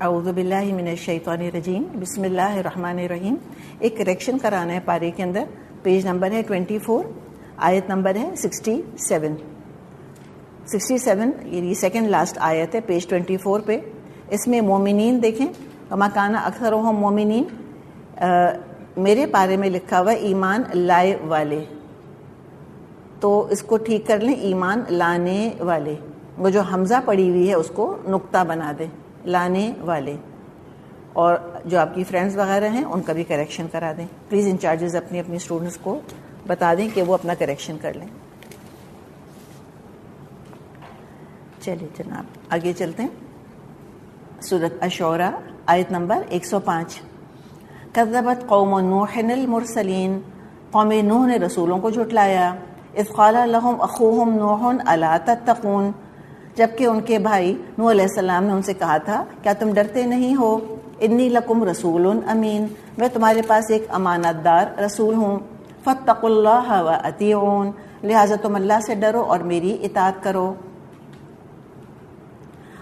اعوذ باللہ من الشیطان الرجیم، بسم اللہ الرحمن الرحیم۔ ایک کریکشن کرانا ہے پارے کے اندر۔ پیج نمبر ہے 24، آیت نمبر ہے 67۔ 67 یہ سیکنڈ لاسٹ آیت ہے پیج 24 پہ۔ اس میں مومنین دیکھیں، وما کان اکثرهم مومنین، میرے پارے میں لکھا ہوا ایمان لائے والے، تو اس کو ٹھیک کر لیں، ایمان لانے والے۔ وہ جو حمزہ پڑی ہوئی ہے اس کو نقطہ بنا دیں، لانے والے۔ اور جو آپ کی فرینڈز وغیرہ ہیں ان کا بھی کریکشن کرا دیں پلیز۔ انچارجز اپنی اپنی اسٹوڈنٹس کو بتا دیں کہ وہ اپنا کریکشن کر لیں۔ چلیے جناب آگے چلتے ہیں۔ سورۃ الشعراء آیت نمبر 105۔ کذبت قوم نوح المرسلین، قوم نوح نے رسولوں کو جھٹلایا۔ اذ قال لهم اخوهم نوح الا تتقون، جبکہ ان کے بھائی نوح علیہ السلام نے ان سے کہا تھا کیا تم ڈرتے نہیں ہو؟ انی لکم رسول امین، میں تمہارے پاس ایک امانت دار رسول ہوں۔ فاتقوا اللہ واطیعون، لہٰذا تم اللہ سے ڈرو اور میری اطاعت کرو۔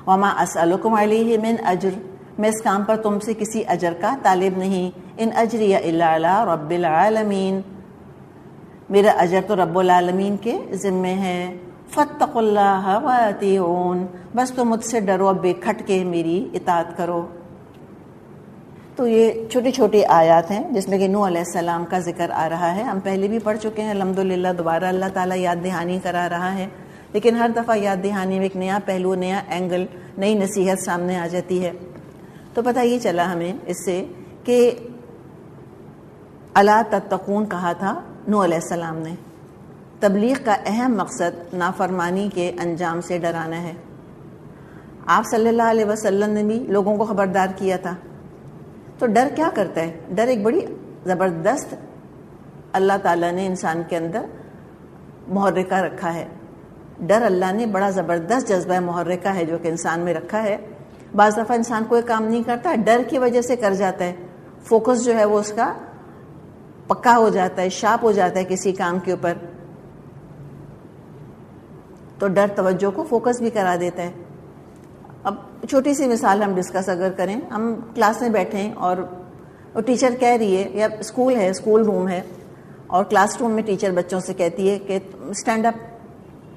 وما اسألکم علیہ من اجر، میں اس کام پر تم سے کسی اجر کا طالب نہیں۔ ان اجری الا علی رب العالمین، میرا اجر تو رب العالمین کے ذمے ہے۔ فاتقوا اللہ واطیعون، بس تم مجھ سے ڈرو اور بے کھٹ کے میری اطاعت کرو۔ تو یہ چھوٹی چھوٹی آیات ہیں جس میں کہ نوح علیہ السلام کا ذکر آ رہا ہے۔ ہم پہلے بھی پڑھ چکے ہیں الحمدللہ، دوبارہ اللہ تعالیٰ یاد دہانی کرا رہا ہے، لیکن ہر دفعہ یاد دہانی میں ایک نیا پہلو، نیا اینگل، نئی نصیحت سامنے آ جاتی ہے۔ تو پتہ یہ چلا ہمیں اس سے کہ الا تتقون کہا تھا نوح علیہ السلام نے۔ تبلیغ کا اہم مقصد نافرمانی کے انجام سے ڈرانا ہے۔ آپ صلی اللہ علیہ وسلم نے بھی لوگوں کو خبردار کیا تھا۔ تو ڈر کیا کرتا ہے؟ ڈر ایک بڑی زبردست اللہ تعالیٰ نے انسان کے اندر محرکہ رکھا ہے۔ ڈر اللہ نے بڑا زبردست جذبہ محرکہ ہے جو کہ انسان میں رکھا ہے۔ بعض دفعہ انسان کوئی کام نہیں کرتا، ڈر کی وجہ سے کر جاتا ہے، فوکس جو ہے وہ اس کا پکا ہو جاتا ہے، شارپ ہو جاتا ہے کسی کام کے اوپر۔ تو ڈر توجہ کو فوکس بھی کرا دیتا ہے۔ اب چھوٹی سی مثال ہم ڈسکس اگر کریں، ہم کلاس میں بیٹھے ہیں اور ٹیچر کہہ رہی ہے، یا اسکول ہے، اسکول روم ہے، اور کلاس روم میں ٹیچر بچوں سے کہتی ہے کہ اسٹینڈ اپ۔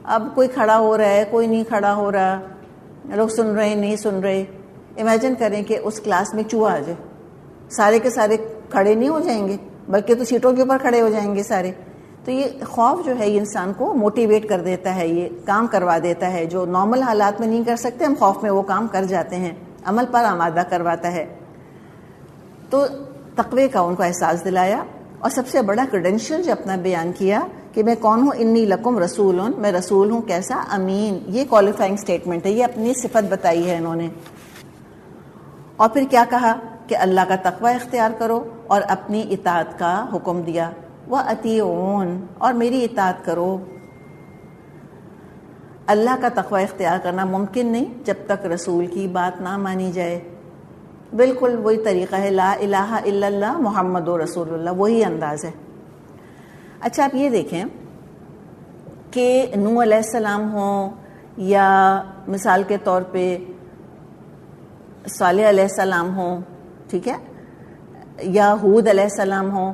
اب کوئی کھڑا ہو رہا ہے، کوئی نہیں کھڑا ہو رہا، لوگ سن رہے ہیں نہیں سن رہے۔ امیجن کریں کہ اس کلاس میں چوہا آ جائے، سارے کے سارے کھڑے نہیں ہو جائیں گے، بلکہ تو سیٹوں کے اوپر کھڑے ہو جائیں گے سارے۔ تو یہ خوف جو ہے یہ انسان کو موٹیویٹ کر دیتا ہے، یہ کام کروا دیتا ہے جو نارمل حالات میں نہیں کر سکتے، ہم خوف میں وہ کام کر جاتے ہیں، عمل پر آمادہ کرواتا ہے۔ تو تقوی کا ان کو احساس دلایا، اور سب سے بڑا کریڈینشیل جو اپنا بیان کیا کہ میں کون ہوں، انی لکم رسول، میں رسول ہوں کیسا؟ امین۔ یہ کوالیفائنگ سٹیٹمنٹ ہے، یہ اپنی صفت بتائی ہے انہوں نے۔ اور پھر کیا کہا کہ اللہ کا تقوی اختیار کرو اور اپنی اطاعت کا حکم دیا، وَأَطِيعُونَ، اور میری اطاعت کرو۔ اللہ کا تقوی اختیار کرنا ممکن نہیں جب تک رسول کی بات نہ مانی جائے۔ بالکل وہی طریقہ ہے، لا الہ الا اللہ محمد رسول اللہ، وہی انداز ہے۔ اچھا آپ یہ دیکھیں کہ نوح علیہ السلام ہوں، یا مثال کے طور پہ صالح علیہ السلام ہوں، ٹھیک ہے، یا ہود علیہ السلام ہوں،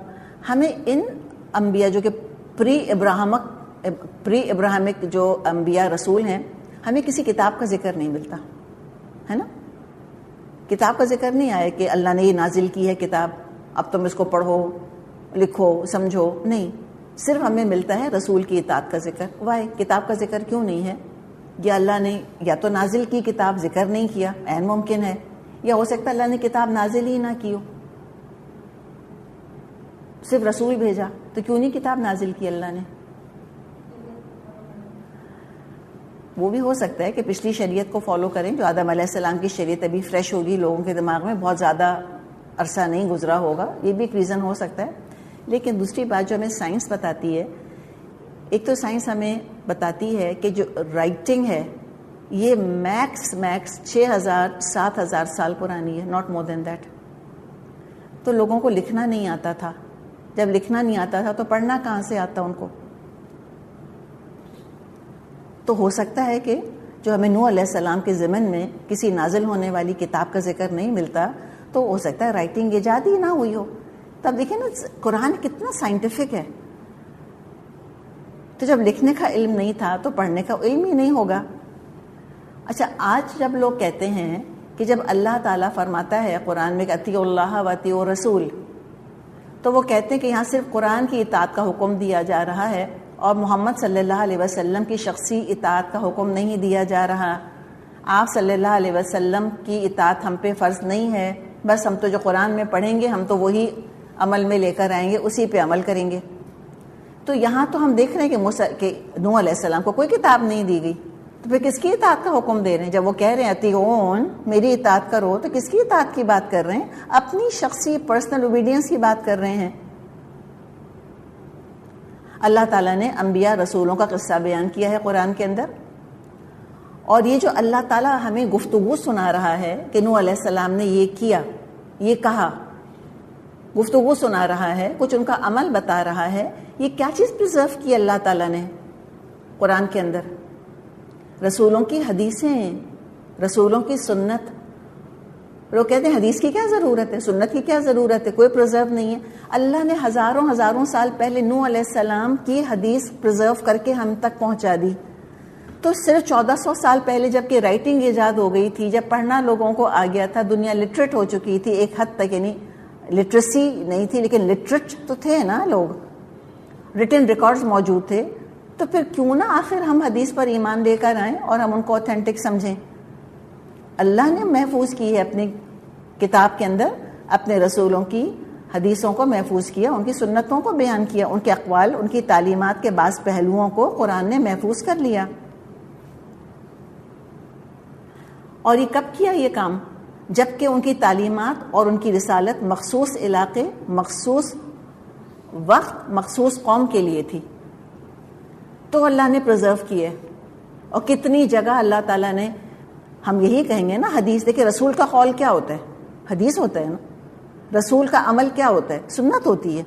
ہمیں ان انبیاء جو کہ پری ابراہمک جو انبیاء رسول ہیں، ہمیں کسی کتاب کا ذکر نہیں ملتا ہے نا۔ کتاب کا ذکر نہیں آیا کہ اللہ نے یہ نازل کی ہے کتاب، اب تم اس کو پڑھو، لکھو، سمجھو، نہیں۔ صرف ہمیں ملتا ہے رسول کی اطاعت کا ذکر۔ وائی کتاب کا ذکر کیوں نہیں ہے؟ یا اللہ نے یا تو نازل کی کتاب ذکر نہیں کیا، عین ممکن ہے، یا ہو سکتا ہے اللہ نے کتاب نازل ہی نہ کی ہو، صرف رسول بھیجا، تو کیوں نہیں کتاب نازل کی اللہ نے؟ وہ بھی ہو سکتا ہے کہ پچھلی شریعت کو فالو کریں، جو آدم علیہ السلام کی شریعت ابھی فریش ہوگی، لوگوں کے دماغ میں بہت زیادہ عرصہ نہیں گزرا ہوگا، یہ بھی ایک ریزن ہو سکتا ہے۔ لیکن دوسری بات جو ہمیں سائنس بتاتی ہے، ایک تو سائنس ہمیں بتاتی ہے کہ جو رائٹنگ ہے یہ میکس 6,000-7,000 سال پرانی ہے، ناٹ مور دین دیٹ۔ تو لوگوں کو لکھنا نہیں آتا تھا، جب لکھنا نہیں آتا تھا تو پڑھنا کہاں سے آتا ان کو؟ تو ہو سکتا ہے کہ جو ہمیں نوح علیہ السلام کے ضمن میں کسی نازل ہونے والی کتاب کا ذکر نہیں ملتا، تو ہو سکتا ہے رائٹنگ ایجاد ہی نہ ہوئی ہو. تب دیکھیں نا قرآن کتنا سائنٹیفک ہے. تو جب لکھنے کا علم نہیں تھا تو پڑھنے کا علم ہی نہیں ہوگا. اچھا، آج جب لوگ کہتے ہیں کہ جب اللہ تعالیٰ فرماتا ہے قرآن میں کہ اطیعوا اللہ و اطیعوا الرسول، تو وہ کہتے ہیں کہ یہاں صرف قرآن کی اطاعت کا حکم دیا جا رہا ہے اور محمد صلی اللہ علیہ وسلم کی شخصی اطاعت کا حکم نہیں دیا جا رہا. آپ صلی اللہ علیہ وسلم کی اطاعت ہم پہ فرض نہیں ہے، بس ہم تو جو قرآن میں پڑھیں گے ہم تو وہی عمل میں لے کر آئیں گے، اسی پہ عمل کریں گے. تو یہاں تو ہم دیکھ رہے ہیں کہ نوح علیہ السلام کو کوئی کتاب نہیں دی گئی، تو پھر کس کی اطاعت کا حکم دے رہے ہیں؟ جب وہ کہہ رہے ہیں اطیعون، میری اطاعت کرو، تو کس کی اطاعت کی بات کر رہے ہیں؟ اپنی شخصی پرسنل اوبیڈینس کی بات کر رہے ہیں. اللہ تعالیٰ نے انبیاء رسولوں کا قصہ بیان کیا ہے قرآن کے اندر، اور یہ جو اللہ تعالیٰ ہمیں گفتگو سنا رہا ہے کہ نوح علیہ السلام نے یہ کیا، یہ کہا، گفتگو سنا رہا ہے، کچھ ان کا عمل بتا رہا ہے. یہ کیا چیز پرزرو کی اللہ تعالیٰ نے قرآن کے اندر؟ رسولوں کی حدیثیں، رسولوں کی سنت. لوگ کہتے ہیں حدیث کی کیا ضرورت ہے، سنت کی کیا ضرورت ہے، کوئی پرزرو نہیں ہے. اللہ نے ہزاروں سال پہلے نوح علیہ السلام کی حدیث پرزرو کر کے ہم تک پہنچا دی. تو صرف 1400 سال پہلے جب کہ رائٹنگ ایجاد ہو گئی تھی، جب پڑھنا لوگوں کو آ گیا تھا، دنیا لٹریٹ ہو چکی تھی ایک حد تک، یعنی لٹریسی نہیں تھی لیکن لٹریٹ تو تھے نا لوگ، ریٹن ریکارڈز موجود تھے. تو پھر کیوں نہ آخر ہم حدیث پر ایمان لے کر آئیں اور ہم ان کو اوتھینٹک سمجھیں. اللہ نے محفوظ کی ہے اپنی کتاب کے اندر، اپنے رسولوں کی حدیثوں کو محفوظ کیا، ان کی سنتوں کو بیان کیا، ان کے اقوال، ان کی تعلیمات کے بعض پہلوؤں کو قرآن نے محفوظ کر لیا. اور یہ کب کیا یہ کام؟ جب کہ ان کی تعلیمات اور ان کی رسالت مخصوص علاقے، مخصوص وقت، مخصوص قوم کے لیے تھی، تو اللہ نے پرزرو کیے. اور کتنی جگہ اللہ تعالیٰ نے، ہم یہی کہیں گے نا حدیث، دیکھیں رسول کا قول کیا ہوتا ہے؟ حدیث ہوتا ہے نا. رسول کا عمل کیا ہوتا ہے؟ سنت ہوتی ہے.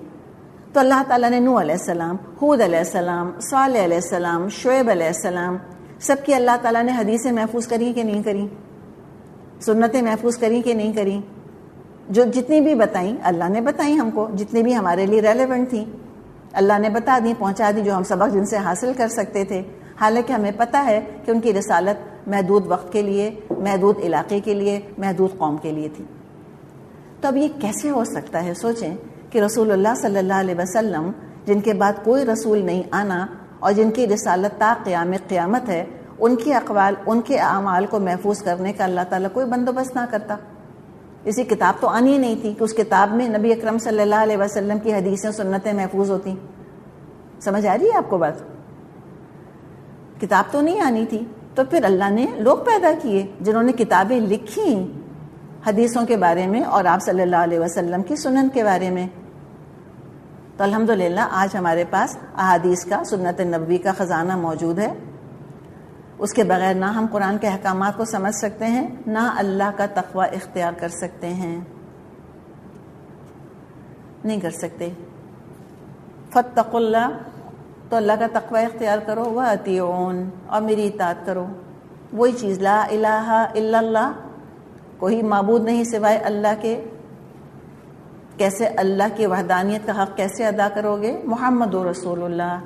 تو اللہ تعالیٰ نے نوح علیہ السلام، ہود علیہ السلام، صالح علیہ السلام، شعیب علیہ السلام، سب کی اللہ تعالیٰ نے حدیثیں محفوظ کریں کہ نہیں کریں؟ سنتیں محفوظ کریں کہ نہیں کریں؟ جو جتنی بھی بتائیں اللہ نے بتائیں ہم کو، جتنی بھی ہمارے لیے ریلیونٹ تھیں اللہ نے بتا دی، پہنچا دی، جو ہم سبق جن سے حاصل کر سکتے تھے. حالانکہ ہمیں پتہ ہے کہ ان کی رسالت محدود وقت کے لیے، محدود علاقے کے لیے، محدود قوم کے لیے تھی. تو اب یہ کیسے ہو سکتا ہے؟ سوچیں کہ رسول اللہ صلی اللہ علیہ وسلم، جن کے بعد کوئی رسول نہیں آنا اور جن کی رسالت تا قیام قیامت ہے، ان کے اقوال، ان کے اعمال کو محفوظ کرنے کا اللہ تعالیٰ کوئی بندوبست نہ کرتا. اسی کتاب تو آنی ہی نہیں تھی کہ اس کتاب میں نبی اکرم صلی اللہ علیہ وسلم کی حدیثیں، سنتیں محفوظ ہوتی. سمجھ آ رہی ہے آپ کو بات؟ کتاب تو نہیں آنی تھی، تو پھر اللہ نے لوگ پیدا کیے جنہوں نے کتابیں لکھی حدیثوں کے بارے میں اور آپ صلی اللہ علیہ وسلم کی سنن کے بارے میں. تو الحمدللہ آج ہمارے پاس احادیث کا، سنت نبوی کا خزانہ موجود ہے. اس کے بغیر نہ ہم قرآن کے احکامات کو سمجھ سکتے ہیں، نہ اللہ کا تقوی اختیار کر سکتے ہیں. نہیں کر سکتے. فاتقوا اللہ، تو اللہ کا تقوی اختیار کرو، واطیعون، اور میری اطاعت کرو. وہی چیز، لا الہ الا اللہ، کوئی معبود نہیں سوائے اللہ کے. کیسے اللہ کی وحدانیت کا حق کیسے ادا کرو گے؟ محمد رسول اللہ،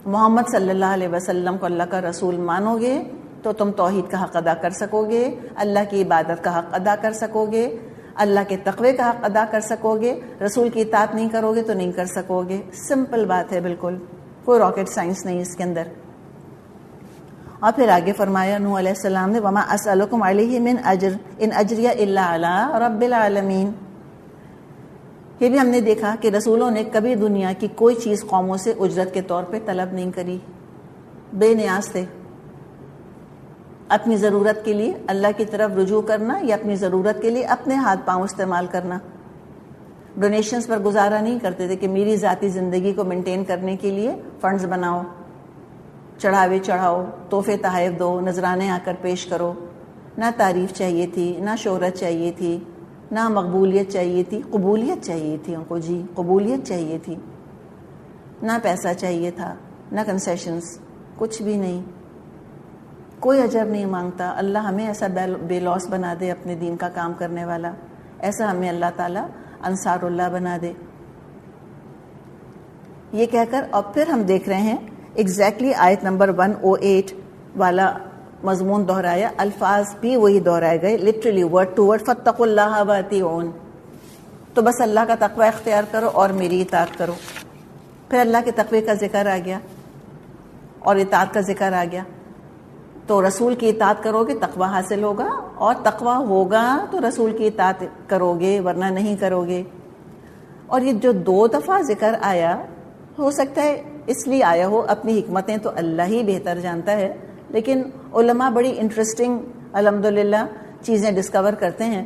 محمد صلی اللہ علیہ وسلم کو اللہ کا رسول مانو گے تو تم توحید کا حق ادا کر سکو گے، اللہ کی عبادت کا حق ادا کر سکو گے، اللہ کے تقوی کا حق ادا کر سکو گے. رسول کی اطاعت نہیں کرو گے تو نہیں کر سکو گے. سمپل بات ہے بالکل، کوئی راکٹ سائنس نہیں اس کے اندر. اور پھر آگے فرمایا نوح علیہ السلام نے، وما اسألکم علیہ من اجر ان اجریہ الا علی رب العالمین. یہ بھی ہم نے دیکھا کہ رسولوں نے کبھی دنیا کی کوئی چیز قوموں سے اجرت کے طور پہ طلب نہیں کری. بے نیاز تھے. اپنی ضرورت کے لیے اللہ کی طرف رجوع کرنا یا اپنی ضرورت کے لیے اپنے ہاتھ پاؤں استعمال کرنا. ڈونیشنز پر گزارا نہیں کرتے تھے کہ میری ذاتی زندگی کو مینٹین کرنے کے لیے فنڈز بناؤ، چڑھاوے چڑھاؤ، تحفے تحائف دو، نذرانے آ کر پیش کرو. نہ تعریف چاہیے تھی، نہ شہرت چاہیے تھی، نہ مقبولیت چاہیے تھی، قبولیت چاہیے تھی ان کو. جی قبولیت چاہیے تھی. نہ پیسہ چاہیے تھا، نہ کنسیشنز، کچھ بھی نہیں. کوئی اجر نہیں مانگتا. اللہ ہمیں ایسا بے لوس بنا دے اپنے دین کا کام کرنے والا, ایسا ہمیں اللہ تعالیٰ انصار اللہ بنا دے. یہ کہہ کر اور پھر ہم دیکھ رہے ہیں ایگزیکٹلی آیت نمبر 108 والا مضمون دہرایا, الفاظ بھی وہی دہرائے گئے لٹرلی ورڈ ٹو ورڈ, فاتقوا اللہ واطیعون. تو بس اللہ کا تقوی اختیار کرو اور میری اطاعت کرو. پھر اللہ کے تقوی کا ذکر آ گیا اور اطاعت کا ذکر آ گیا. تو رسول کی اطاعت کرو گے تقوی حاصل ہوگا, اور تقوی ہوگا تو رسول کی اطاعت کرو گے, ورنہ نہیں کرو گے. اور یہ جو 2 دفعہ ذکر آیا, ہو سکتا ہے اس لیے آیا ہو, اپنی حکمتیں تو اللہ ہی بہتر جانتا ہے, لیکن علماء بڑی انٹرسٹنگ الحمدللہ چیزیں ڈسکور کرتے ہیں.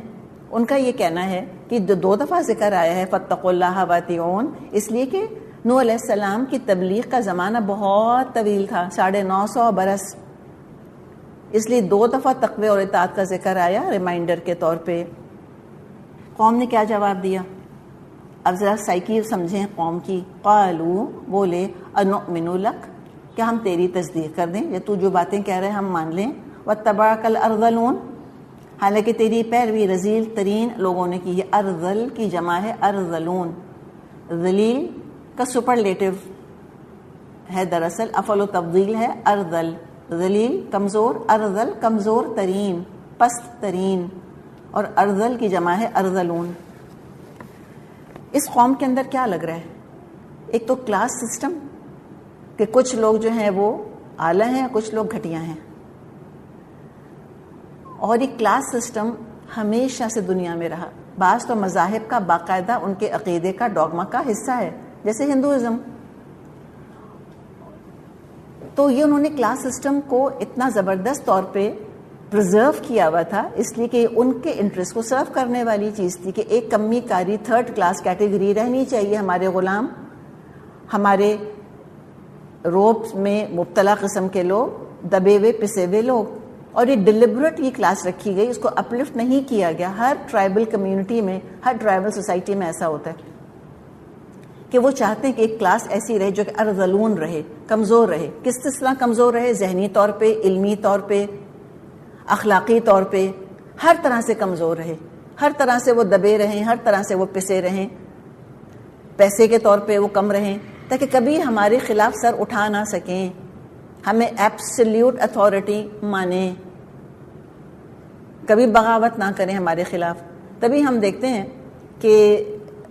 ان کا یہ کہنا ہے کہ جو 2 دفعہ ذکر آیا ہے فاتقوا اللہ واطیعون, اس لیے کہ نوح علیہ السلام کی تبلیغ کا زمانہ بہت طویل تھا, 950 برس, اس لیے 2 دفعہ تقوی اور اطاعت کا ذکر آیا ریمائنڈر کے طور پہ. قوم نے کیا جواب دیا؟ اب ذرا سائیکی سمجھیں قوم کی. قالو, بولے, انؤمن لک, کیا ہم تیری تصدیق کر دیں, یا تو جو باتیں کہہ رہے ہیں ہم مان لیں. واتبعک الارذلون, حالانکہ تیری پیروی رذیل ترین لوگوں نے کی ہے. ارذل کی جمع ہے ارذلون, ذلیل کا سپرلیٹو ہے دراصل, افعل و تفضیل ہے. ارذل ذلیل کمزور, ارذل کمزور ترین پست ترین, اور ارذل کی جمع ہے ارذلون. اس قوم کے اندر کیا لگ رہا ہے؟ ایک تو کلاس سسٹم کہ کچھ لوگ جو ہیں وہ اعلیٰ ہیں, کچھ لوگ گھٹیا ہیں. اور یہ کلاس سسٹم ہمیشہ سے دنیا میں رہا. بعض تو مذاہب کا باقاعدہ ان کے عقیدے کا ڈوگما کا حصہ ہے, جیسے ہندوازم. تو یہ انہوں نے کلاس سسٹم کو اتنا زبردست طور پہ پرزرو کیا ہوا تھا, اس لیے کہ ان کے انٹرسٹ کو سرو کرنے والی چیز تھی کہ ایک کمی کاری 3rd کلاس کیٹیگری رہنی چاہیے. ہمارے غلام, ہمارے روب میں مبتلا قسم کے لوگ, دبے ہوئے پسے ہوئے لوگ. اور یہ ڈیلیبریٹ یہ کلاس رکھی گئی, اس کو اپلفٹ نہیں کیا گیا. ہر ٹرائبل کمیونٹی میں, ہر ٹرائبل سوسائٹی میں ایسا ہوتا ہے کہ وہ چاہتے ہیں کہ ایک کلاس ایسی رہے جو کہ ارذلون رہے, کمزور رہے. کس طرح کمزور رہے؟ ذہنی طور پہ, علمی طور پہ, اخلاقی طور پہ, ہر طرح سے کمزور رہے, ہر طرح سے وہ دبے رہیں, ہر طرح سے وہ پسے رہیں, پیسے کے طور پہ وہ کم رہیں, تاکہ کبھی ہمارے خلاف سر اٹھا نہ سکیں, ہمیں ایبسلیوٹ اتھارٹی مانیں, کبھی بغاوت نہ کریں ہمارے خلاف. تبھی ہم دیکھتے ہیں کہ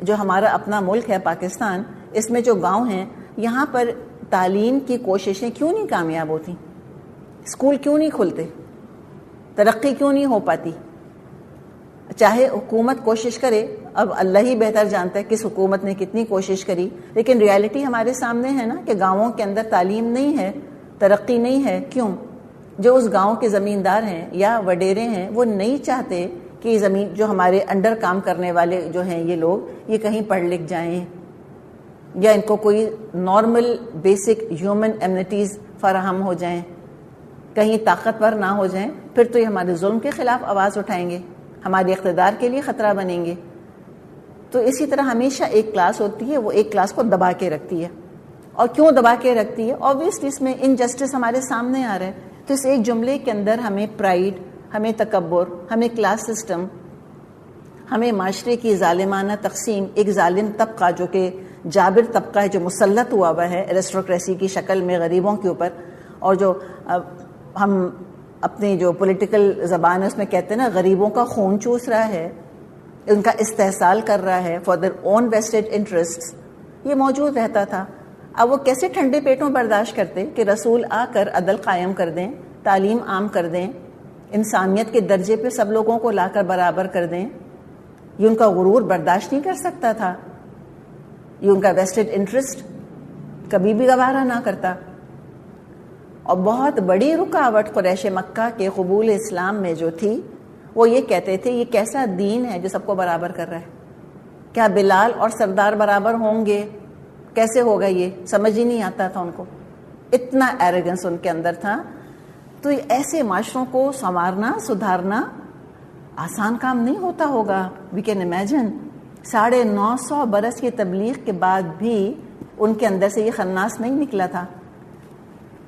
جو ہمارا اپنا ملک ہے پاکستان, اس میں جو گاؤں ہیں, یہاں پر تعلیم کی کوششیں کیوں نہیں کامیاب ہوتی؟ اسکول کیوں نہیں کھلتے؟ ترقی کیوں نہیں ہو پاتی؟ چاہے حکومت کوشش کرے, اب اللہ ہی بہتر جانتا ہے کس حکومت نے کتنی کوشش کری, لیکن ریالٹی ہمارے سامنے ہے نا کہ گاؤں کے اندر تعلیم نہیں ہے, ترقی نہیں ہے. کیوں؟ جو اس گاؤں کے زمیندار ہیں یا وڈیرے ہیں, وہ نہیں چاہتے کہ زمین, جو ہمارے انڈر کام کرنے والے جو ہیں یہ لوگ, یہ کہیں پڑھ لکھ جائیں یا ان کو کوئی نارمل بیسک ہیومن ایمنٹیز فراہم ہو جائیں, کہیں طاقتور نہ ہو جائیں. پھر تو یہ ہمارے ظلم کے خلاف آواز اٹھائیں گے, ہمارے اقتدار کے لیے خطرہ بنیں گے. تو اسی طرح ہمیشہ ایک کلاس ہوتی ہے, وہ ایک کلاس کو دبا کے رکھتی ہے. اور کیوں دبا کے رکھتی ہے؟ آبویسلی اس میں انجسٹس ہمارے سامنے آ رہا ہے. تو اس ایک جملے کے اندر ہمیں پرائیڈ, ہمیں تکبر, ہمیں کلاس سسٹم, ہمیں معاشرے کی ظالمانہ تقسیم, ایک ظالم طبقہ جو کہ جابر طبقہ ہے, جو مسلط ہوا ہے ایرسٹوکریسی کی شکل میں غریبوں کے اوپر, اور جو ہم اپنی جو پولیٹیکل زبان ہے اس میں کہتے ہیں نا, غریبوں کا خون چوس رہا ہے, ان کا استحصال کر رہا ہے for their own vested interest, یہ موجود رہتا تھا. اب وہ کیسے ٹھنڈے پیٹوں برداشت کرتے کہ رسول آ کر عدل قائم کر دیں, تعلیم عام کر دیں, انسانیت کے درجے پہ سب لوگوں کو لا کر برابر کر دیں. یہ ان کا غرور برداشت نہیں کر سکتا تھا, یہ ان کا ویسٹڈ انٹرسٹ کبھی بھی گوارا نہ کرتا. اور بہت بڑی رکاوٹ قریش مکہ کے قبول اسلام میں جو تھی, وہ یہ کہتے تھے یہ کیسا دین ہے جو سب کو برابر کر رہا ہے, کیا بلال اور سردار برابر ہوں گے؟ کیسے ہوگا؟ یہ سمجھ ہی نہیں آتا تھا ان کو, اتنا ایروگنس ان کے اندر تھا. تو ایسے معاشروں کو سنوارنا, سدھارنا آسان کام نہیں ہوتا ہوگا. وی کین امیجن 950 برس کی تبلیغ کے بعد بھی ان کے اندر سے یہ خناس نہیں نکلا تھا.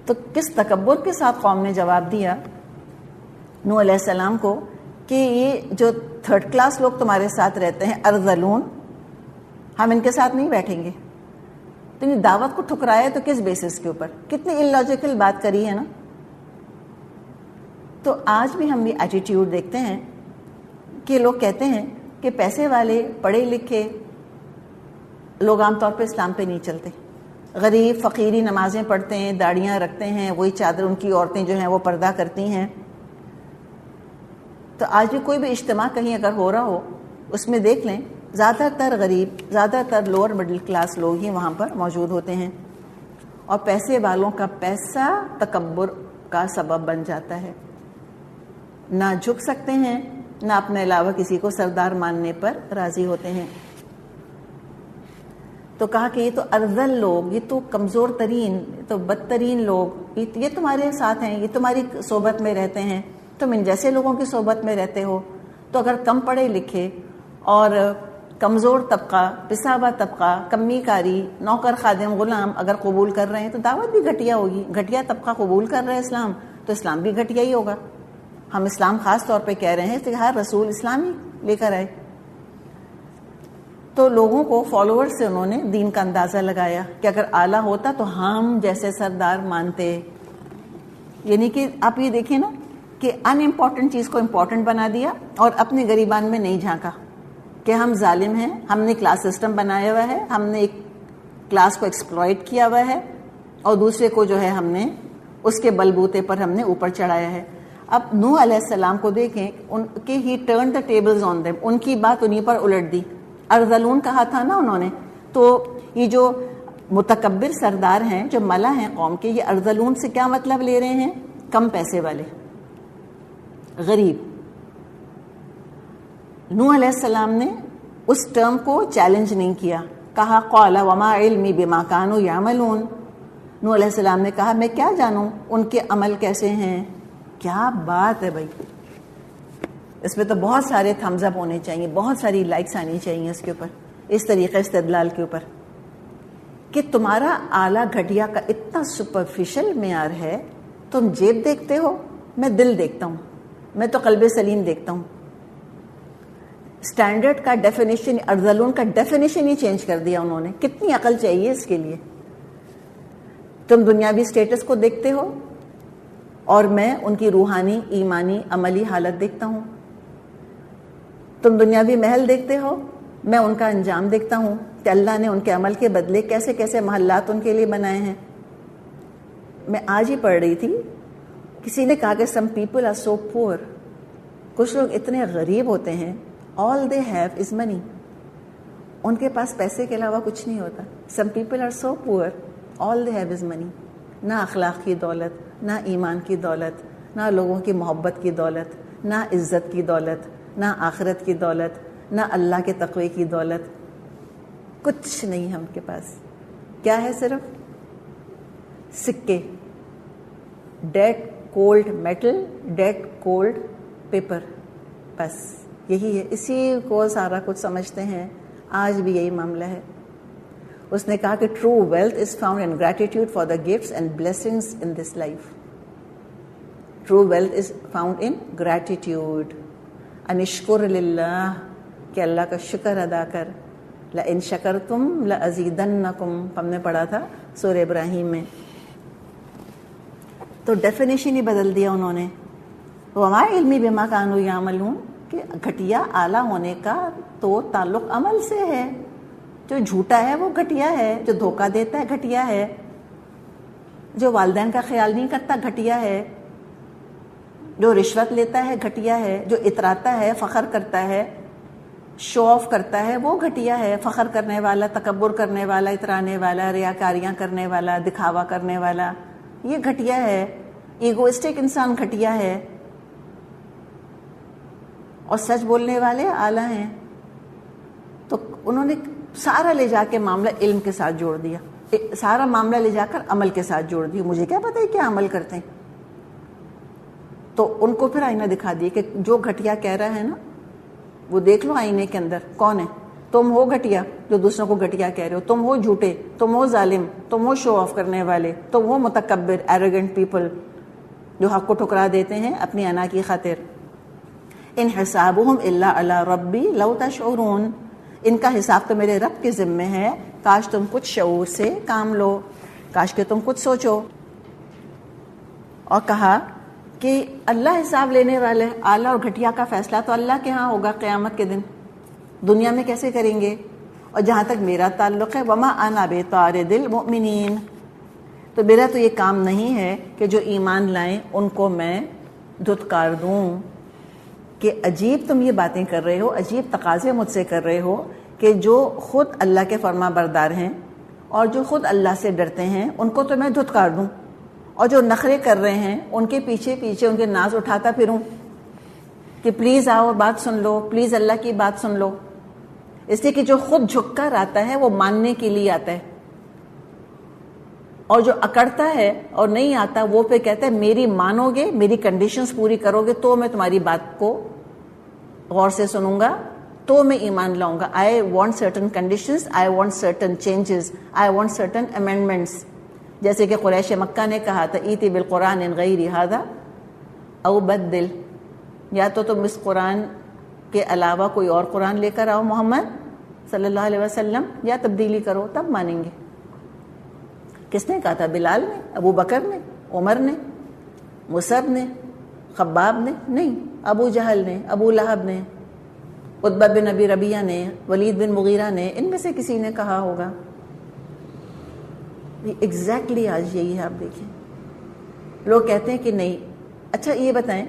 تو کس تکبر کے ساتھ قوم نے جواب دیا نوح علیہ السلام کو کہ یہ جو 3rd کلاس لوگ تمہارے ساتھ رہتے ہیں ارذلون، ہم ان کے ساتھ نہیں بیٹھیں گے. تو یہ دعوت کو ٹھکرایا تو کس بیسس کے اوپر؟ کتنی illogical بات کری ہے نا. تو آج بھی ہم یہ ایٹیٹیوڈ دیکھتے ہیں کہ لوگ کہتے ہیں کہ پیسے والے پڑھے لکھے لوگ عام طور پہ اسلام پہ نہیں چلتے، غریب فقیری نمازیں پڑھتے ہیں، داڑیاں رکھتے ہیں، وہی چادر ان کی عورتیں جو ہیں وہ پردہ کرتی ہیں. تو آج بھی کوئی بھی اجتماع کہیں اگر ہو رہا ہو اس میں دیکھ لیں زیادہ تر غریب، زیادہ تر لوور مڈل کلاس لوگ ہی وہاں پر موجود ہوتے ہیں، اور پیسے والوں کا پیسہ تکبر کا سبب بن جاتا ہے. نہ جھک سکتے ہیں، نہ اپنے علاوہ کسی کو سردار ماننے پر راضی ہوتے ہیں. تو کہا کہ یہ تو ارذل لوگ، یہ تو کمزور ترین، یہ تو بدترین لوگ، یہ تمہارے ساتھ ہیں، یہ تمہاری صحبت میں رہتے ہیں، تم ان جیسے لوگوں کی صحبت میں رہتے ہو. تو اگر کم پڑھے لکھے اور کمزور طبقہ، پسا ہوا طبقہ، کمی کاری، نوکر خادم غلام اگر قبول کر رہے ہیں تو دعوت بھی گھٹیا ہوگی. گھٹیا طبقہ قبول کر رہے ہیں اسلام تو اسلام بھی گھٹیا ہی ہوگا. ہم اسلام خاص طور پہ کہہ رہے ہیں کہ ہر رسول اسلام ہی لے کر آئے. تو لوگوں کو فالوور سے انہوں نے دین کا اندازہ لگایا کہ اگر اعلیٰ ہوتا تو ہم جیسے سردار مانتے. یعنی کہ آپ یہ دیکھیں نا کہ ان امپورٹنٹ چیز کو امپورٹنٹ بنا دیا اور اپنے گریبان میں نہیں جھانکا کہ ہم ظالم ہیں، ہم نے کلاس سسٹم بنایا ہوا ہے، ہم نے ایک کلاس کو ایکسپلائٹ کیا ہوا ہے اور دوسرے کو جو ہے ہم نے اس کے بلبوتے پر ہم نے اوپر چڑھایا ہے. اب نوح علیہ السلام کو دیکھیں ان کے he turn the tables on them, ان کی بات انہیں پر الٹ دی. ارذلون کہا تھا نا انہوں نے، تو یہ جو متکبر سردار ہیں، جو ملا ہیں قوم کے، یہ ارذلون سے کیا مطلب لے رہے ہیں؟ کم پیسے والے، غریب. نوح علیہ السلام نے اس ٹرم کو چیلنج نہیں کیا، کہا قال وما علمی بما كانوا يعملون. نوح علیہ السلام نے کہا میں کیا جانوں ان کے عمل کیسے ہیں. کیا بات ہے بھائی، اس پہ تو بہت سارے تھمز اپ ہونے چاہیے، بہت ساری لائکس آنی چاہیے اس کے اوپر، اس طریقے استدلال کے اوپر کہ تمہارا اعلیٰ گھٹیا کا اتنا سپرفیشل معیار ہے. تم جیب دیکھتے ہو، میں دل دیکھتا ہوں، میں تو قلب سلیم دیکھتا ہوں. اسٹینڈرڈ کا ڈیفینیشن، ارذلون کا ڈیفینیشن ہی چینج کر دیا انہوں نے. کتنی عقل چاہیے اس کے لیے. تم دنیاوی اسٹیٹس کو دیکھتے ہو اور میں ان کی روحانی، ایمانی، عملی حالت دیکھتا ہوں. تم دنیاوی محل دیکھتے ہو، میں ان کا انجام دیکھتا ہوں کہ اللہ نے ان کے عمل کے بدلے کیسے کیسے محلات ان کے لیے بنائے ہیں. میں آج ہی پڑھ رہی تھی، کسی نے کہا کہ سم پیپل آر سو پور، کچھ لوگ اتنے غریب ہوتے ہیں all they have is money، ان کے پاس پیسے کے علاوہ کچھ نہیں ہوتا. some people are so poor all they have is money. نہ اخلاق کی دولت، نہ ایمان کی دولت، نہ لوگوں کی محبت کی دولت، نہ عزت کی دولت، نہ آخرت کی دولت، نہ اللہ کے تقوی کی دولت، کچھ نہیں ہم کے پاس. کیا ہے؟ صرف سکے، dead cold metal, dead cold paper, بس یہی ہے. اسی کو سارا کچھ سمجھتے ہیں. آج بھی یہی معاملہ ہے. اس نے کہا کہ true wealth is found in gratitude for the gifts and blessings in this life. True wealth is found in gratitude. انشکر للہ، کہ اللہ کا شکر ادا کر. لئن شکرتم لازیدنکم، ہم نے پڑھا تھا سورہ ابراہیم میں. تو ڈیفینیشن ہی بدل دیا انہوں نے. وما علمی بما كانوا يعملون، کہ گھٹیا اعلیٰ ہونے کا تو تعلق عمل سے ہے. جو جھوٹا ہے وہ گھٹیا ہے، جو دھوکہ دیتا ہے گھٹیا ہے، جو والدین کا خیال نہیں کرتا گھٹیا ہے، جو رشوت لیتا ہے گھٹیا ہے، جو اتراتا ہے، فخر کرتا ہے، شو آف کرتا ہے، وہ گھٹیا ہے. فخر کرنے والا، تکبر کرنے والا، اترانے والا، ریاکاریاں کرنے والا، دکھاوا کرنے والا، یہ گھٹیا ہے. ایگوئسٹک انسان گھٹیا ہے، اور سچ بولنے والے اعلیٰ ہیں. تو انہوں نے سارا لے جا کے معاملہ علم کے ساتھ جوڑ دیا، سارا معاملہ لے جا کر عمل کے ساتھ جوڑ دیا. مجھے کیا پتہ ہے کیا عمل کرتے ہیں. تو ان کو پھر آئینہ دکھا دیا کہ جو گھٹیا کہہ رہا ہے نا، وہ دیکھ لو آئینے کے اندر کون ہے. تم ہو گھٹیا جو دوسروں کو گھٹیا کہہ رہے ہو، تم ہو جھوٹے، تم ہو ظالم، تم ہو شو آف کرنے والے، تم ہو متکبر ایروگنٹ پیپل جو حق کو ٹھکرا دیتے ہیں اپنی انا کی خاطر. ان حسابهم الا علی ربی لو تشعرون، ان کا حساب تو میرے رب کے ذمے ہے، کاش تم کچھ شعور سے کام لو، کاش کہ تم کچھ سوچو. اور کہا کہ اللہ حساب لینے والے، اعلیٰ اور گھٹیا کا فیصلہ تو اللہ کے ہاں ہوگا قیامت کے دن، دنیا میں کیسے کریں گے. اور جہاں تک میرا تعلق ہے وما انا بطارد المؤمنین، تو میرا تو یہ کام نہیں ہے کہ جو ایمان لائیں ان کو میں دھتکار دوں. کہ عجیب تم یہ باتیں کر رہے ہو، عجیب تقاضے مجھ سے کر رہے ہو کہ جو خود اللہ کے فرما بردار ہیں اور جو خود اللہ سے ڈرتے ہیں ان کو تو میں دھتکار دوں، اور جو نخرے کر رہے ہیں ان کے پیچھے پیچھے ان کے ناز اٹھاتا پھروں کہ پلیز آؤ بات سن لو، پلیز اللہ کی بات سن لو. اس لیے کہ جو خود جھک کر آتا ہے وہ ماننے کے لیے آتا ہے، اور جو اکڑتا ہے اور نہیں آتا وہ پہ کہتا ہے میری مانو گے، میری کنڈیشنز پوری کرو گے تو میں تمہاری بات کو غور سے سنوں گا، تو میں ایمان لاؤں گا. I want certain conditions, I want certain changes, I want certain amendments. جیسے کہ قریش مکہ نے کہا تھا ایتی بالقرآن ان غیر ھذا او بدل، یا تو تم اس قرآن کے علاوہ کوئی اور قرآن لے کر آؤ محمد صلی اللہ علیہ وسلم، یا تبدیلی کرو تب مانیں گے. کس نے کہا تھا؟ بلال نے، ابو بکر نے، عمر نے، مصعب نے، خباب نے؟ نہیں، ابو جہل نے، ابو لہب نے، عتبہ بن ابی ربیعہ نے، ولید بن مغیرہ نے، ان میں سے کسی نے کہا ہوگا. ایگزیکٹلی آج یہی ہے. آپ دیکھیں لوگ کہتے ہیں کہ نہیں. اچھا یہ بتائیں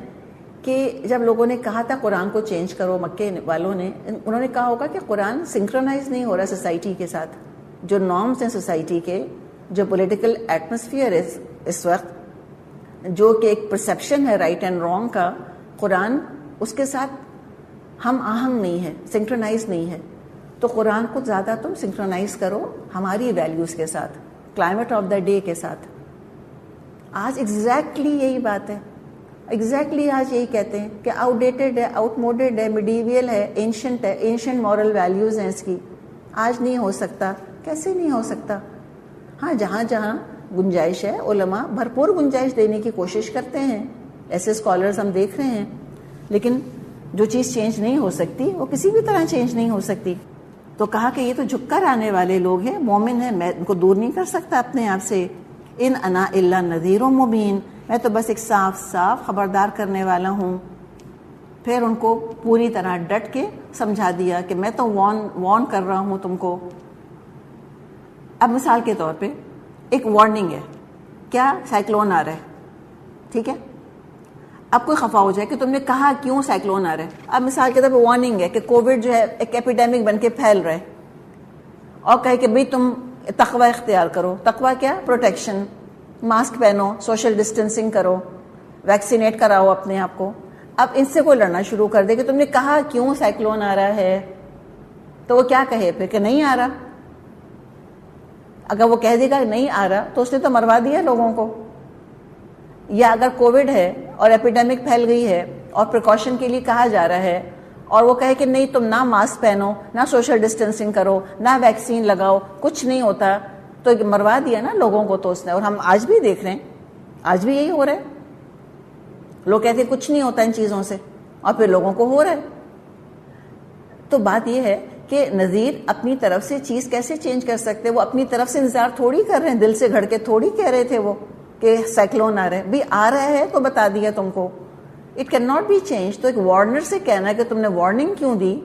کہ جب لوگوں نے کہا تھا قرآن کو چینج کرو، مکے والوں نے، انہوں نے کہا ہوگا کہ قرآن سنکرونائز نہیں ہو رہا سوسائٹی کے ساتھ. جو نارمز ہیں سوسائٹی کے، جو پولیٹیکل ایٹماسفیئر ہے اس وقت، جو کہ ایک پرسیپشن ہے رائٹ اینڈ رانگ کا، قرآن اس کے ساتھ ہم آہنگ نہیں ہے، سنکرونائز نہیں ہے. تو قرآن کو زیادہ تم سنکرونائز کرو ہماری ویلیوز کے ساتھ، کلائمیٹ آف دا ڈے کے ساتھ. آج ایگزیکٹلی یہی بات ہے. ایگزیکٹلی آج یہی کہتے ہیں کہ آؤٹ ڈیٹڈ ہے، آؤٹ موڈڈ ہے، میڈیویل ہے، اینشنٹ ہے، اینشنٹ مورل ویلیوز ہیں اس کی. آج نہیں ہو سکتا. کیسے نہیں ہو سکتا؟ ہاں جہاں جہاں گنجائش ہے علماء بھرپور گنجائش دینے کی کوشش کرتے ہیں، ایسے اسکالرز ہم دیکھ رہے ہیں. لیکن جو چیز چینج نہیں ہو سکتی وہ کسی بھی طرح چینج نہیں ہو سکتی. تو کہا کہ یہ تو جھک کر آنے والے لوگ ہیں، مومن ہیں، میں ان کو دور نہیں کر سکتا اپنے آپ سے. ان انا الا نذیر و مبین، میں تو بس ایک صاف صاف خبردار کرنے والا ہوں. پھر ان کو پوری طرح ڈٹ کے سمجھا دیا کہ میں تو وارن کر رہا ہوں تم کو. اب مثال کے طور پہ ایک وارننگ ہے، کیا سائیکلون آ رہا ہے، ٹھیک ہے. اب کوئی خفا ہو جائے کہ تم نے کہا کیوں سائیکلون آ رہا ہے. اب مثال کے طور پہ وارننگ ہے کہ کووڈ جو ہے ایک ایپیڈیمک بن کے پھیل رہا ہے، اور کہے کہ بھئی تم تقوی اختیار کرو. تقوی کیا؟ پروٹیکشن، ماسک پہنو، سوشل ڈسٹینسنگ کرو، ویکسینیٹ کراؤ اپنے آپ کو. اب ان سے کوئی لڑنا شروع کر دے کہ تم نے کہا کیوں سائیکلون آ رہا ہے، تو وہ کیا کہے پھر کہ نہیں آ رہا. اگر وہ کہہ دے گا نہیں آ رہا تو اس نے تو مروا دیا لوگوں کو. یا اگر کووڈ ہے اور ایپیڈیمک پھیل گئی ہے اور پریکاشن کے لیے کہا جا رہا ہے، اور وہ کہے کہ نہیں تم نہ ماسک پہنو، نہ سوشل ڈسٹینسنگ کرو، نہ ویکسین لگاؤ، کچھ نہیں ہوتا، تو مروا دیا نا لوگوں کو تو اس نے. اور ہم آج بھی دیکھ رہے ہیں، آج بھی یہی ہو رہا ہے. لوگ کہتے ہیں کچھ نہیں ہوتا ان چیزوں سے، اور پھر لوگوں کو ہو رہا ہے. تو بات یہ ہے کہ نذیر اپنی طرف سے چیز کیسے چینج کر سکتے؟ وہ اپنی طرف سے انتظار تھوڑی کر رہے ہیں، دل سے گھڑ کے تھوڑی کہہ رہے تھے وہ کہ سائیکلون آ رہا ہے. بھی آ رہا ہے تو بتا دیا تم کو. It can not be change. تو ایک وارنر سے کہنا کہ تم نے وارننگ کیوں دی،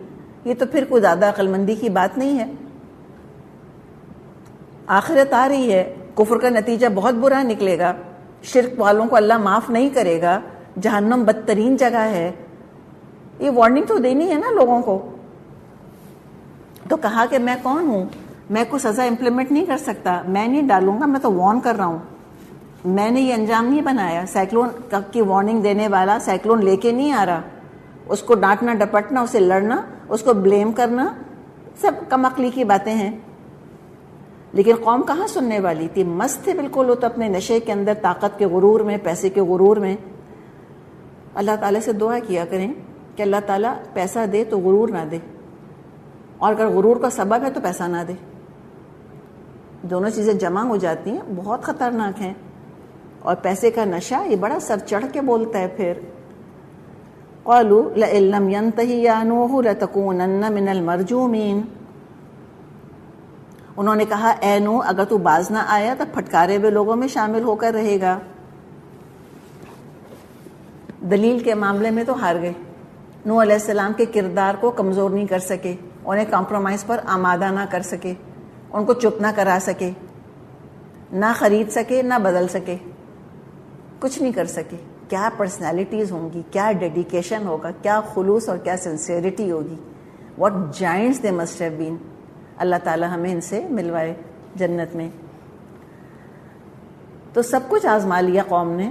یہ تو پھر کوئی زیادہ عقل مندی کی بات نہیں ہے. آخرت آ رہی ہے، کفر کا نتیجہ بہت برا نکلے گا، شرک والوں کو اللہ معاف نہیں کرے گا، جہنم بدترین جگہ ہے. یہ وارننگ تو دینی ہے نا لوگوں کو. تو کہا کہ میں کون ہوں، میں کوئی سزا امپلیمنٹ نہیں کر سکتا، میں نہیں ڈالوں گا، میں تو وارن کر رہا ہوں. میں نے یہ انجام نہیں بنایا. سائیکلون کی وارننگ دینے والا سائیکلون لے کے نہیں آ رہا. اس کو ڈانٹنا ڈپٹنا، اسے لڑنا، اس کو بلیم کرنا، سب کم عقلی کی باتیں ہیں. لیکن قوم کہاں سننے والی تھی؟ مست تھے بالکل وہ تو اپنے نشے کے اندر، طاقت کے غرور میں، پیسے کے غرور میں. اللہ تعالیٰ سے دعا کیا کریں کہ اللہ تعالیٰ پیسہ دے تو غرور نہ دے. اور اگر غرور کا سبب ہے تو پیسہ نہ دے. دونوں چیزیں جمع ہو جاتی ہیں، بہت خطرناک ہیں. اور پیسے کا نشہ یہ بڑا سر چڑھ کے بولتا ہے. پھر قالوا لئن لم ينتهي يا نوح لتكونن من المرجومين. انہوں نے کہا اے نوح اگر تو باز نہ آیا تو پھٹکارے ہوئے لوگوں میں شامل ہو کر رہے گا. دلیل کے معاملے میں تو ہار گئے. نوح علیہ السلام کے کردار کو کمزور نہیں کر سکے، انہیں کمپرومائز پر آمادہ نہ کر سکے، ان کو چپ نہ کرا سکے، نہ خرید سکے، نہ بدل سکے، کچھ نہیں کر سکے. کیا پرسنالٹیز ہوں گی، کیا ڈیڈیکیشن ہوگا، کیا خلوص اور کیا سنسیئرٹی ہوگی. What giants they must have been. اللہ تعالیٰ ہمیں ان سے ملوائے جنت میں. تو سب کچھ آزما لیا قوم نے.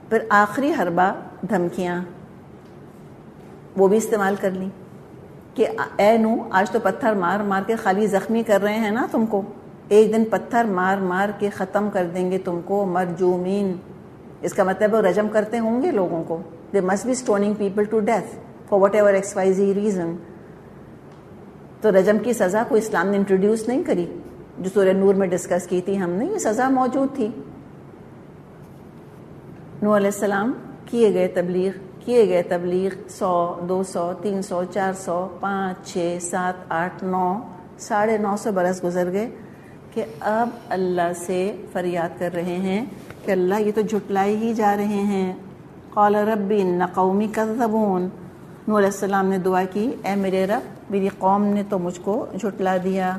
پھر آخری حربہ دھمکیاں وہ بھی استعمال کر لیں کہ اے نو آج تو پتھر مار مار کے خالی زخمی کر رہے ہیں نا تم کو، ایک دن پتھر مار مار کے ختم کر دیں گے تم کو. مرجومین اس کا مطلب وہ رجم کرتے ہوں گے لوگوں کو. They must be stoning people to death for whatever X Y Z reason. تو رجم کی سزا کو اسلام نے انٹروڈیوس نہیں کری، جو سورہ نور میں ڈسکس کی تھی ہم نے. یہ سزا موجود تھی. نوح علیہ السلام کیے گئے تبلیغ 100 200 300 400 5 6 7 8 9 950 برس گزر گئے کہ اب اللہ سے فریاد کر رہے ہیں کہ اللہ یہ تو جھٹلائے ہی جا رہے ہیں. قال رب ان قومی کذبون. نوح علیہ السلام نے دعا کی اے میرے رب میری قوم نے تو مجھ کو جھٹلا دیا.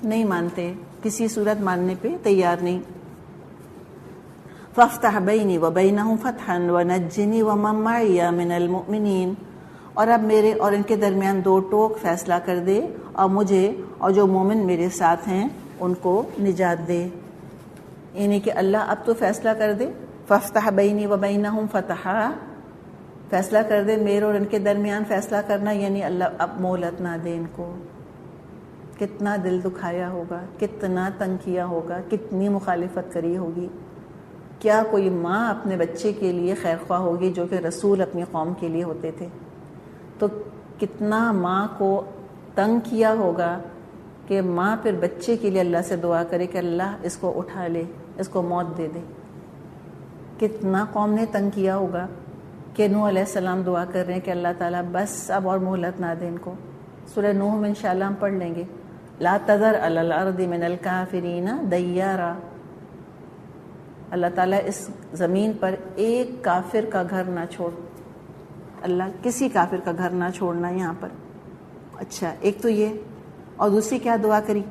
نہیں مانتے، کسی صورت ماننے پہ تیار نہیں. فافتح بینی وبینہم فتحا ونجنی ومن معی من المؤمنین. اور اب میرے اور ان کے درمیان دو ٹوک فیصلہ کر دے، اور مجھے اور جو مومن میرے ساتھ ہیں ان کو نجات دے. یعنی کہ اللہ اب تو فیصلہ کر دے. فافتح بینی وبینہم فتحا، فیصلہ کر دے میرے اور ان کے درمیان فیصلہ کرنا، یعنی اللہ اب مہلت نہ دے ان کو. کتنا دل دکھایا ہوگا، کتنا تنگ کیا ہوگا، کتنی مخالفت کری ہوگی. کیا کوئی ماں اپنے بچے کے لیے خیر خواہ ہوگی جو کہ رسول اپنی قوم کے لیے ہوتے تھے؟ تو کتنا ماں کو تنگ کیا ہوگا کہ ماں پھر بچے کے لیے اللہ سے دعا کرے کہ اللہ اس کو اٹھا لے، اس کو موت دے دے. کتنا قوم نے تنگ کیا ہوگا کہ نوح علیہ السلام دعا کر رہے ہیں کہ اللہ تعالیٰ بس اب اور مہلت نہ دے ان کو. سورہ نوح میں انشاءاللہ ہم پڑھ لیں گے لا تذر علی الارض من الکافرین دیارا. اللہ تعالیٰ اس زمین پر ایک کافر کا گھر نہ چھوڑ. اللہ کسی کافر کا گھر نہ چھوڑنا یہاں پر. اچھا ایک تو یہ، اور دوسری کیا دعا کری؟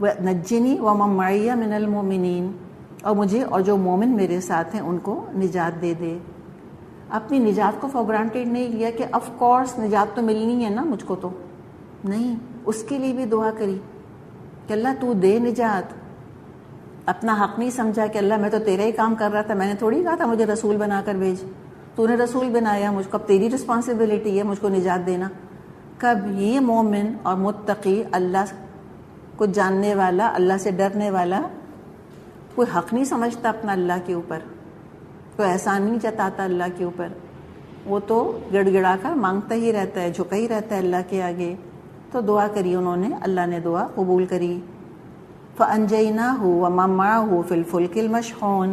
نجنی ومن معی من المؤمنین، اور مجھے اور جو مومن میرے ساتھ ہیں ان کو نجات دے دے. اپنی نجات کو فار گرانٹیڈ نہیں لیا کہ آف کورس نجات تو ملنی ہے نا مجھ کو، تو نہیں، اس کے لیے بھی دعا کری کہ اللہ تو دے نجات. اپنا حق نہیں سمجھا کہ اللہ میں تو تیرا ہی کام کر رہا تھا، میں نے تھوڑی کہا تھا مجھے رسول بنا کر بھیج. تو نے رسول بنایا مجھ کو، اب تیری رسپانسبلٹی ہے مجھ کو نجات دینا. کب یہ مومن اور متقی اللہ کو جاننے والا، اللہ سے ڈرنے والا کوئی حق نہیں سمجھتا اپنا اللہ کے اوپر، کوئی احسان نہیں جتاتا اللہ کے اوپر. وہ تو گڑ گڑا کر مانگتا ہی رہتا ہے، جھکا ہی رہتا ہے اللہ کے آگے. تو دعا کری انہوں نے، اللہ نے دعا قبول کری. فَأَنْجَيْنَاهُ وَمَن مَّعَهُ فِي الْفُلْكِ الْمَشْحُونِ.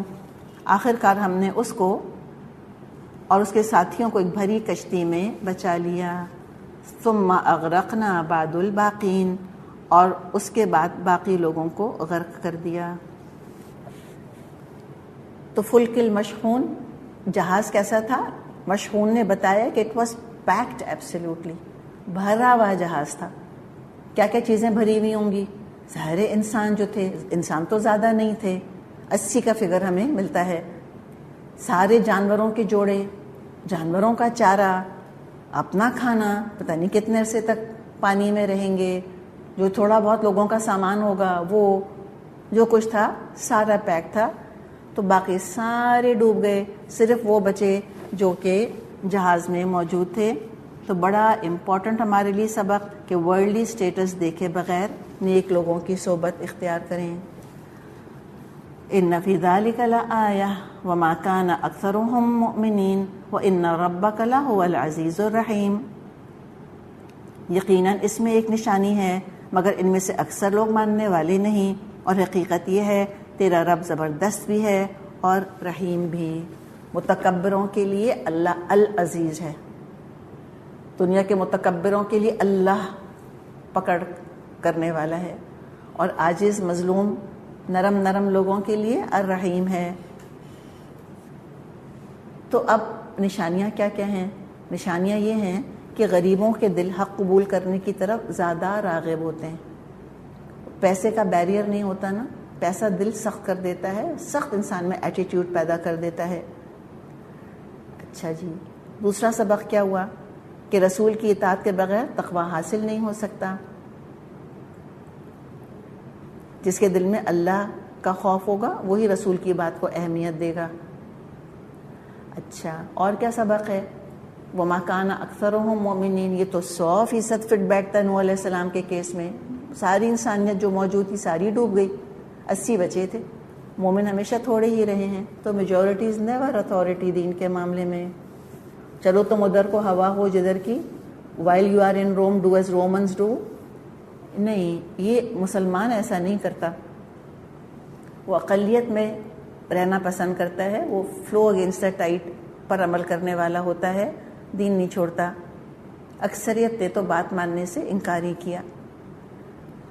آخر کار ہم نے اس کو اور اس کے ساتھیوں کو ایک بھری کشتی میں بچا لیا. ثُمَّ أَغْرَقْنَا بَعْدُ الْبَاقِينَ. اور اس کے بعد باقی لوگوں کو غرق کر دیا. تو فلک المشحون جہاز کیسا تھا؟ مشحون نے بتایا کہ اٹ واز پیکڈ ایبسلیوٹلی، بھرا ہوا جہاز تھا. کیا کیا چیزیں بھری ہوئی ہوں گی؟ سارے انسان جو تھے، انسان تو زیادہ نہیں تھے، 80 کا فگر ہمیں ملتا ہے. سارے جانوروں کے جوڑے، جانوروں کا چارہ، اپنا کھانا، پتہ نہیں کتنے عرصے تک پانی میں رہیں گے. جو تھوڑا بہت لوگوں کا سامان ہوگا، وہ جو کچھ تھا سارا پیک تھا. تو باقی سارے ڈوب گئے، صرف وہ بچے جو کہ جہاز میں موجود تھے. تو بڑا امپورٹنٹ ہمارے لیے سبق کہ ورلڈلی اسٹیٹس دیکھے بغیر نیک لوگوں کی صحبت اختیار کریں. ان فی ذلک لآیہ وما کان اکثرهم مؤمنین وان ربک لہو العزیز الرحیم. یقیناً اس میں ایک نشانی ہے مگر ان میں سے اکثر لوگ ماننے والے نہیں، اور حقیقت یہ ہے تیرا رب زبردست بھی ہے اور رحیم بھی۔ متکبروں کے لیے اللہ العزیز ہے، دنیا کے متکبروں کے لیے اللہ پکڑ کرنے والا ہے، اور عاجز مظلوم نرم لوگوں کے لیے الرحیم ہے۔ تو اب نشانیاں کیا کیا ہیں؟ نشانیاں یہ ہیں کہ غریبوں کے دل حق قبول کرنے کی طرف زیادہ راغب ہوتے ہیں۔ پیسے کا بیریئر نہیں ہوتا نا، پیسہ دل سخت کر دیتا ہے، سخت انسان میں ایٹیٹیوڈ پیدا کر دیتا ہے۔ اچھا جی، دوسرا سبق کیا ہوا کہ رسول کی اطاعت کے بغیر تقویٰ حاصل نہیں ہو سکتا۔ جس کے دل میں اللہ کا خوف ہوگا وہی رسول کی بات کو اہمیت دے گا۔ اچھا، اور کیا سبق ہے؟ وَمَا كَانَ أَكْثَرُهُم مُؤْمِنِينَ، یہ تو 100% فٹ بیٹھتا ہے نوح علیہ السلام کے کیس میں۔ ساری انسانیت جو موجود تھی ساری ڈوب گئی، 80 بچے تھے۔ مومن ہمیشہ تھوڑے ہی رہے ہیں، تو میجورٹیز نیور اتھارٹی دین کے معاملے میں۔ چلو تم ادھر کو ہوا ہو جدھر کی، while you are in Rome do as Romans do، نہیں، یہ مسلمان ایسا نہیں کرتا۔ وہ اقلیت میں رہنا پسند کرتا ہے، وہ فلو اگینسٹ دا ٹائٹ پر عمل کرنے والا ہوتا ہے، دین نہیں چھوڑتا۔ اکثریت نے تو بات ماننے سے انکار ہی کیا۔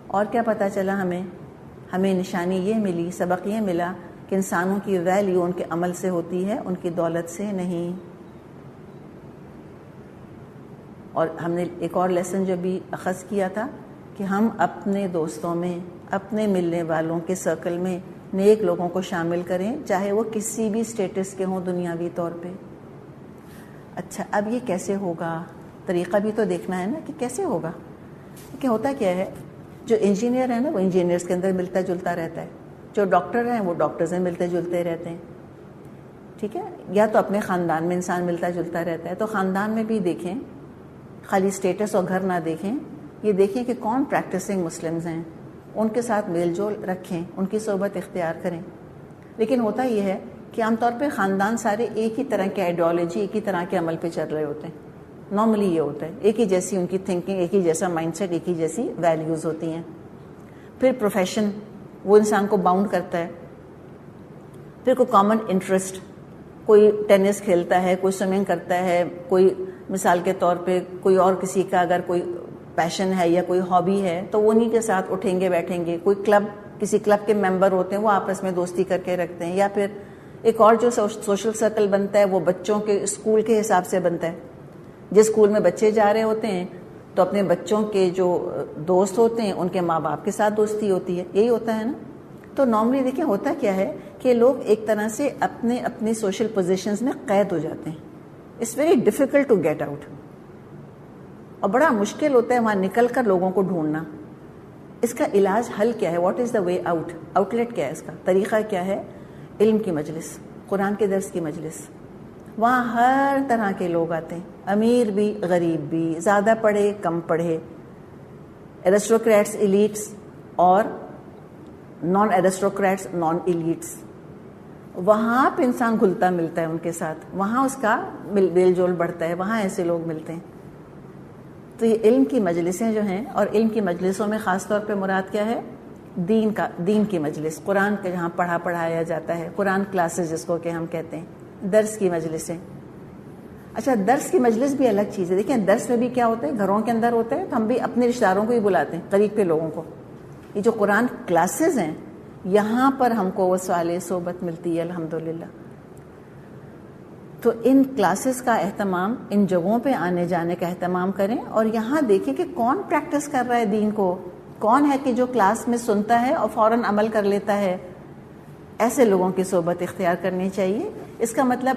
اور کیا پتہ چلا ہمیں نشانی یہ ملی، سبق یہ ملا کہ انسانوں کی ویلیو ان کے عمل سے ہوتی ہے، ان کی دولت سے نہیں۔ اور ہم نے ایک اور لیسن جو بھی اخذ کیا تھا کہ ہم اپنے دوستوں میں، اپنے ملنے والوں کے سرکل میں نیک لوگوں کو شامل کریں، چاہے وہ کسی بھی سٹیٹس کے ہوں دنیاوی طور پہ۔ اچھا، اب یہ کیسے ہوگا؟ طریقہ بھی تو دیکھنا ہے نا کہ کیسے ہوگا۔ کہ ہوتا کیا ہے، جو انجینئر ہیں نا وہ انجینئرس کے اندر ملتا جلتا رہتا ہے، جو ڈاکٹر ہیں وہ ڈاکٹرز میں ملتے جلتے رہتے ہیں، ٹھیک ہے؟ یا تو اپنے خاندان میں انسان ملتا جلتا رہتا ہے، تو خاندان میں بھی دیکھیں، خالی سٹیٹس اور گھر نہ دیکھیں، یہ دیکھیں کہ کون پریکٹسنگ مسلمز ہیں، ان کے ساتھ میل جول رکھیں، ان کی صحبت اختیار کریں۔ لیکن ہوتا یہ ہے کہ عام طور پہ خاندان سارے ایک ہی طرح کی آئیڈیالوجی، ایک ہی طرح کے عمل پہ چل رہے ہوتے ہیں۔ نارملی یہ ہوتا ہے، ایک ہی جیسی ان کی تھنکنگ، ایک ہی جیسا مائنڈ سیٹ، ایک ہی جیسی ویلیوز ہوتی ہیں۔ پھر پروفیشن وہ انسان کو باؤنڈ کرتا ہے، پھر کوئی کامن انٹرسٹ، کوئی ٹینس کھیلتا ہے، کوئی سوئمنگ کرتا ہے، کوئی مثال کے طور پہ کوئی اور کسی کا اگر کوئی پیشن ہے یا کوئی ہابی ہے تو وہ انہیں کے ساتھ اٹھیں گے بیٹھیں گے۔ کوئی کلب، کسی کلب کے ممبر ہوتے ہیں وہ آپس میں دوستی کر کے رکھتے ہیں، یا پھر ایک اور جو سوشل سرکل بنتا ہے وہ بچوں کے اسکول کے حساب سے بنتا ہے۔ جس اسکول میں بچے جا رہے ہوتے ہیں تو اپنے بچوں کے جو دوست ہوتے ہیں ان کے ماں باپ کے ساتھ دوستی ہوتی ہے، یہی ہوتا ہے نا۔ تو نارملی دیکھیں ہوتا کیا ہے کہ لوگ ایک طرح سے اپنے سوشل پوزیشنز میں قید ہو جاتے ہیں۔ It's very difficult to get out, اور بڑا مشکل ہوتا ہے وہاں نکل کر لوگوں کو ڈھونڈنا۔ اس کا علاج حل کیا ہے؟ What is the way out? Outlet کیا ہے اس کا؟ طریقہ کیا ہے؟ علم کی مجلس، قرآن کے درس کی مجلس۔ وہاں ہر طرح کے لوگ آتے ہیں، امیر بھی غریب بھی، زیادہ پڑھے کم پڑھے، ایرسٹوکریٹس ایلیٹس اور نان ایرسٹوکریٹس نان ایلیٹس۔ وہاں پہ انسان گھلتا ملتا ہے ان کے ساتھ، وہاں اس کا میل جول بڑھتا ہے، وہاں ایسے لوگ ملتے ہیں۔ تو یہ علم کی مجلسیں جو ہیں، اور علم کی مجلسوں میں خاص طور پہ مراد کیا ہے؟ دین کی مجلس، قرآن کا جہاں پڑھایا جاتا ہے، قرآن کلاسز جس کو کہ ہم کہتے ہیں، درس کی مجلسیں۔ اچھا، درس کی مجلس بھی الگ چیز ہے۔ دیکھیں درس میں بھی کیا ہوتا ہے، گھروں کے اندر ہوتا ہے، تو ہم بھی اپنے رشتہ داروں کو ہی بلاتے ہیں، قریب کے لوگوں کو۔ یہ جو قرآن کلاسز ہیں یہاں پر ہم کو وہ صالح صحبت ملتی ہے الحمدللہ۔ تو ان کلاسز کا اہتمام، ان جگہوں پہ آنے جانے کا اہتمام کریں، اور یہاں دیکھیں کہ کون پریکٹس کر رہا ہے دین کو، کون ہے کہ جو کلاس میں سنتا ہے اور فوراً عمل کر لیتا ہے۔ ایسے لوگوں کی صحبت اختیار کرنی چاہیے۔ اس کا مطلب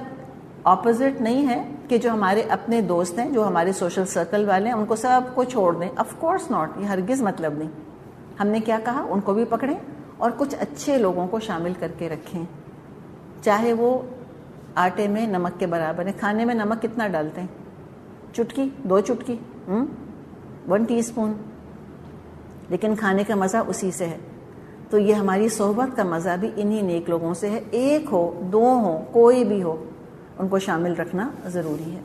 اپوزٹ نہیں ہے کہ جو ہمارے اپنے دوست ہیں، جو ہمارے سوشل سرکل والے ہیں، ان کو سب کو چھوڑ دیں، آف کورس ناٹ، یہ ہرگز مطلب نہیں۔ ہم نے کیا کہا؟ ان کو بھی پکڑیں اور کچھ اچھے لوگوں کو شامل کر کے رکھیں، چاہے وہ آٹے میں نمک کے برابر ہے۔ کھانے میں نمک کتنا ڈالتے ہیں؟ چٹکی، 2 چٹکی، 1 ٹی اسپون، لیکن کھانے کا مزہ اسی سے ہے۔ تو یہ ہماری صحبت کا مزہ بھی انہی نیک لوگوں سے ہے۔ ایک ہو، 2 ہو، کوئی بھی ہو، ان کو شامل رکھنا ضروری ہے۔